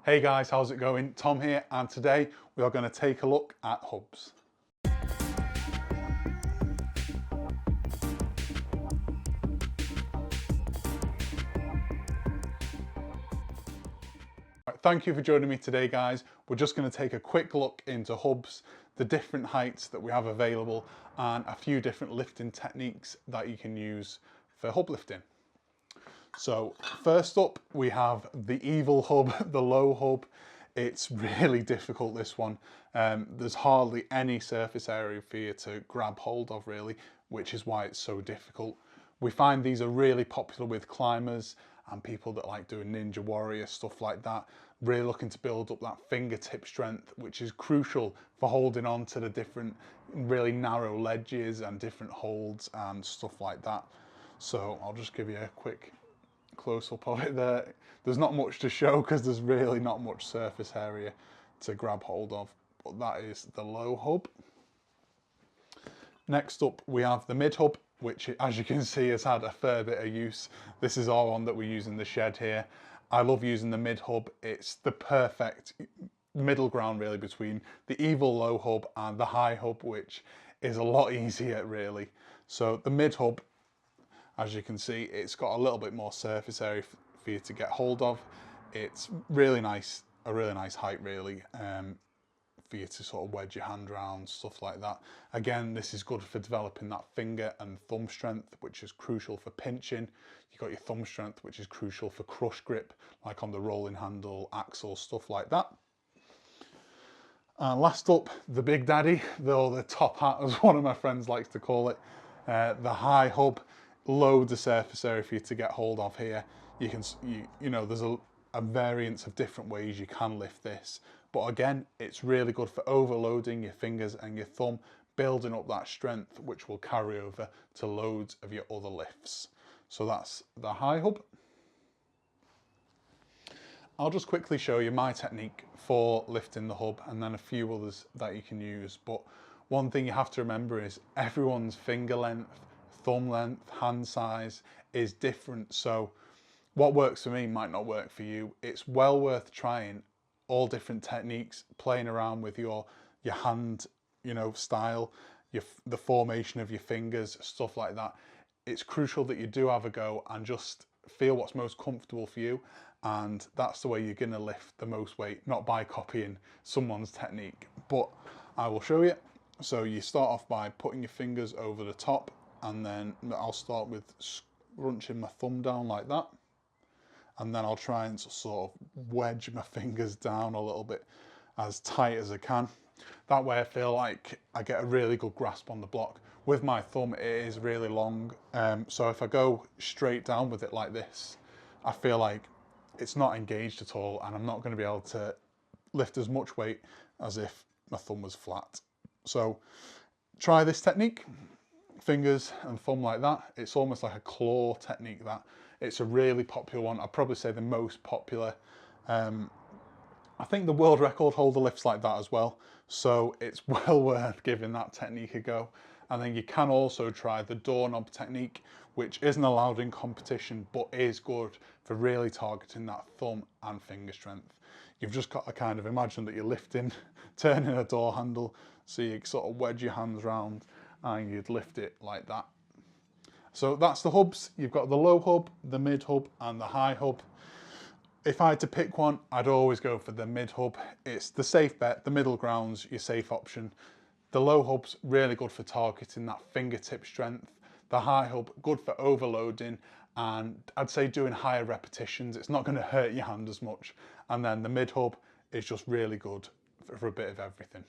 Hey guys, how's it going? Tom here, and today we are going to take a look at hubs. Thank you for joining me today, guys. We're just going to take a quick look into hubs, the different heights that we have available, and a few different lifting techniques that you can use for hub lifting. So first up, we have the evil hub, the low hub. It's really difficult, this one. There's hardly any surface area for you to grab hold of, really, which is why it's so difficult. We find these are really popular with climbers and people that like doing Ninja Warrior, stuff like that, really looking to build up that fingertip strength, which is crucial for holding on to the different really narrow ledges and different holds and stuff like that. So I'll just give you a quick close-up of it there. There's not much to show because there's really not much surface area to grab hold of, but that is the low hub. Next up, we have the mid hub, which, as you can see, has had a fair bit of use. This is our one that we use in the shed here. I love using the mid hub. It's the perfect middle ground, really, between the evil low hub and the high hub, which is a lot easier, really. So the mid hub, as you can see, it's got a little bit more surface area for you to get hold of. It's really nice, a really nice height, really, for you to sort of wedge your hand around, stuff like that. Again, this is good for developing that finger and thumb strength, which is crucial for pinching. You've got your thumb strength, which is crucial for crush grip, like on the rolling handle, axle, stuff like that. And last up, the big daddy, the top hat, as one of my friends likes to call it, the high hub. Loads of surface area for you to get hold of here. You know, there's a variance of different ways you can lift this, but again, it's really good for overloading your fingers and your thumb, building up that strength, which will carry over to loads of your other lifts. So that's the high hub. I'll just quickly show you my technique for lifting the hub and then a few others that you can use. But one thing you have to remember is everyone's finger length, thumb length, hand size is different. So what works for me might not work for you. It's well worth trying all different techniques, playing around with your hand, you know, style, the formation of your fingers, stuff like that. It's crucial that you do have a go and just feel what's most comfortable for you. And that's the way you're gonna lift the most weight, not by copying someone's technique, but I will show you. So you start off by putting your fingers over the top, and then I'll start with scrunching my thumb down like that. And then I'll try and sort of wedge my fingers down a little bit as tight as I can. That way I feel like I get a really good grasp on the block. With my thumb, it is really long. So if I go straight down with it like this, I feel like it's not engaged at all, and I'm not going to be able to lift as much weight as if my thumb was flat. So try this technique. Fingers and thumb like that. It's almost like a claw technique. That it's a really popular one. I'd probably say the most popular. I think the world record holder lifts like that as well, so it's well worth giving that technique a go. And then you can also try the doorknob technique, which isn't allowed in competition but is good for really targeting that thumb and finger strength. You've just got to kind of imagine that you're lifting, turning a door handle, so you sort of wedge your hands round and you'd lift it like that. So that's the hubs. You've got the low hub, the mid hub, and the high hub. If I had to pick one, I'd always go for the mid hub. It's the safe bet, the middle ground's your safe option. The low hub's really good for targeting that fingertip strength. The high hub, good for overloading, and I'd say doing higher repetitions. It's not going to hurt your hand as much. And then the mid hub is just really good for a bit of everything.